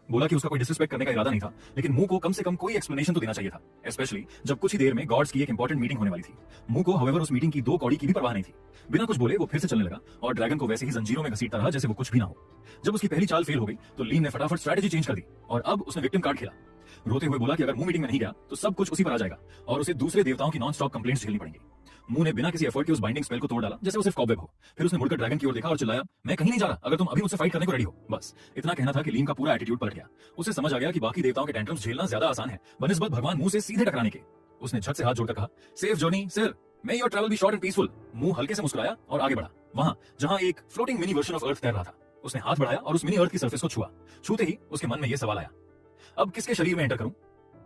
बोला कि उसका कोई डिसरिस्पेक्ट करने का इरादा नहीं था, लेकिन मुंह को कम से कम कोई एक्सप्लेनेशन तो देना चाहिए था, स्पेशली जब कुछ ही देर में गॉड्स की एक इंपॉर्टेंट मीटिंग होने वाली थी। मुंह को हाउएवर उस मीटिंग की 2 कौड़ी की भी परवाह नहीं थी। बिना कुछ बोले वो फिर से चलने लगा और ड्रैगन को वैसे ही जंजीरों में घसीटता रहा जैसे वो कुछ भी ना हो। जब उसकी पहली चाल फेल हो गई तो लीन ने फटाफट स्ट्रेटजी चेंज कर दी और अब उसने विक्टिम कार्ड खेला। रोते हुए बोला कि अगर मुंह मीटिंग में नहीं गया तो सब कुछ उसी पर आ जाएगा और उसे दूसरे देवताओं की नॉन स्टॉप कंप्लेंट्स झेलनी पड़ेंगी। मुंह ने बिना किसी एफर्ट के उस बाइंडिंग स्पेल को तोड़ डाला जैसे वो सिर्फ कॉबवेब हो। फिर उसने मुड़कर ड्रैगन की ओर देखा और चिल्लाया, मैं कहीं नहीं जा रहा, अगर तुम अभी मुझसे फाइट करने को रेडी हो। बस इतना कहना था कि लीन का पूरा एटीट्यूड पलट गया। उसे समझ आ गया कि बाकी देवताओं के टेंट्रम्स झेलना ज्यादा आसान है बनिस्बत भगवान मुंह से सीधे टकराने के। उसने झट से हाथ जोड़कर कहा, safe journey sir, may your travel be short and peaceful. मुंह हल्के से मुस्कुराया और आगे बढ़ा। वहां जहां एक floating mini version of earth तैर रहा था, उसने हाथ बढ़ाया और उस मिनी अर्थ की सरफेस को छुआ। छूते ही उसके मन में यह सवाल आया, अब किसके शरीर में एंटर करूं?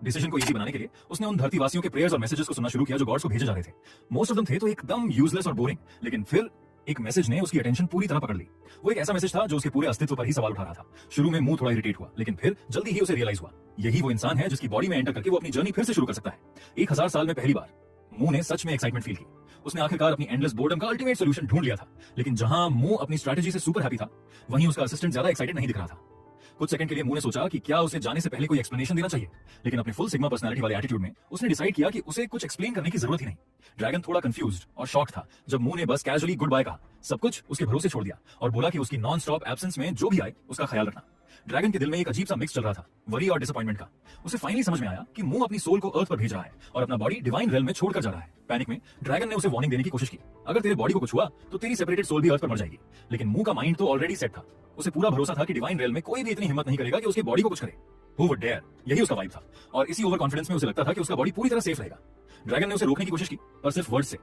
डिसीजन को इजी बनाने के लिए उसने उन धरतीवासियों के प्रेयर्स और मैसेजेस को सुनना शुरू किया जो गॉड्स को भेजे जा रहे थे। मोस्ट ऑफ देम थे तो एकदम यूजलेस और बोरिंग, लेकिन फिर एक मैसेज ने उसकी अटेंशन पूरी तरह पकड़ ली। वो एक ऐसा मैसेज था जो उसके पूरे अस्तित्व पर ही सवाल उठा रहा था। शुरू में मुंह थोड़ा इरिटेट हुआ, लेकिन फिर जल्दी ही उसे रियलाइज हुआ, यही वो इंसान है जिसकी बॉडी में एंटर करके वो अपनी जर्नी फिर से शुरू कर सकता है। 1000 साल में पहली बार मुंह ने सच में एक्साइटमेंट फील की। उसने आखिरकार अपनी एंडलेस बोर्डम का अल्टीमेट सॉल्यूशन ढूंढ लिया था। लेकिन जहां मुंह अपनी स्ट्रैटेजी से सुपर हैप्पी था, वहीं उसका असिस्टेंट ज्यादा एक्साइटेड नहीं दिख रहा था। कुछ सेकंड के लिए मुंह ने सोचा कि क्या उसे जाने से पहले कोई एक्सप्लेनेशन देना चाहिए, लेकिन अपने फुल सिग्मा पर्सनालिटी वाले एटीट्यूड में उसने डिसाइड किया कि उसे कुछ एक्सप्लेन करने की जरूरत ही नहीं। ड्रैगन थोड़ा कंफ्यूज्ड और शॉक था जब मुंह ने बस कैजुअली गुड बाय कहा, सब कुछ उसके भरोसे छोड़ दिया और बोला कि उसकी नॉन स्टॉप एब्सेंस में जो भी आए उसका ख्याल रखना। ड्रैगन के दिल में एक अजीब सा मिक्स चल रहा था, वरी और डिसअपॉइंटमेंट का। उसे फाइनली समझ में आया कि मुंह अपनी सोल को अर्थ पर भेज रहा है और अपना बॉडी डिवाइन रेल में छोड़कर जा रहा है। पैनिक में ड्रैगन ने उसे वार्निंग देने की कोशिश की, अगर तेरे बॉडी को कुछ हुआ तो तेरी सेपरेटेड सोल भी अर्थ पर मर जाएगी। लेकिन मुंह का माइंड तो ऑलरेडी सेट था। उसे पूरा भरोसा था कि डिवाइन रेल में कोई भी इतनी हिम्मत नहीं करेगा कि उसके बॉडी को कुछ करे। Who would dare? यही उसका वाइब था और इसी ओवर कॉन्फिडेंस में उसे लगता था कि उसका बॉडी पूरी तरह सेफ रहेगा। ड्रैगन ने उसे रोकने की कोशिश की, पर सिर्फ वर्ड से,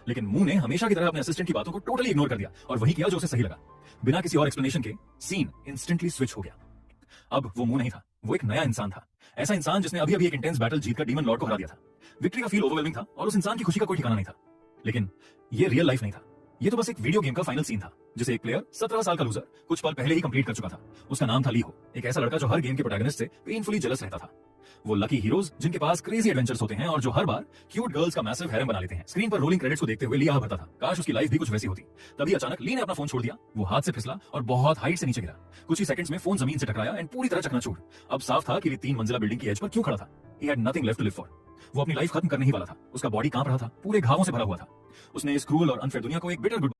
लेकिन मुंह ने हमेशा की तरह अपने असिस्टेंट की बातों को टोटली इग्नोर कर दिया और वही किया जो उसे सही लगा। बिना किसी और एक्सप्लेनेशन के सीन इंस्टेंटली स्विच हो गया। अब वो मुंह नहीं था, वो एक नया इंसान था। ऐसा इंसान जिसने अभी अभी एक इंटेंस बैटल जीतकर डीमन लॉर्ड को हरा दिया था। विक्ट्री का फील ओवरवेलमिंग था और उस इंसान की खुशी का कोई ठिकाना नहीं था। लेकिन ये रियल लाइफ नहीं था, ये तो बस एक वीडियो गेम का फाइनल सीन था जिसे एक प्लेयर 17 साल का लूजर कुछ पल पहले ही कंप्लीट कर चुका था। उसका नाम था लीहो, एक ऐसा लड़का जो हर गेम के प्रोटैगनिस्ट से पेनफुली जेलस रहता था। वो लकी हीरोज जिनके पास क्रेजी एडवेंचर्स होते हैं और जो हर बार क्यूट गर्ल्स का मैसिव हैरम बना लेते हैं। स्क्रीन पर रोलिंग क्रेडिट्स को देखते हुए लिया भरता था, काश उसकी लाइफ भी कुछ वैसी होती। तभी अचानक ली ने अपना फोन छोड़ दिया, वो हाथ से फिसला और बहुत हाइट से नीचे गिरा। कुछ ही सेकंड्स में फोन जमीन से टकराया एंड पूरी तरह चकनाचूर। अब साफ था कि ये 3 मंजिला बिल्डिंग की एज पर क्यों खड़ा था। He had nothing left to live for। वो अपनी लाइफ खत्म करने ही वाला था। उसका बॉडी कांप रहा था, पूरे घावों से भरा हुआ था। उसने इस क्रूअल और अनफेयर दुनिया को एक बिटर गुड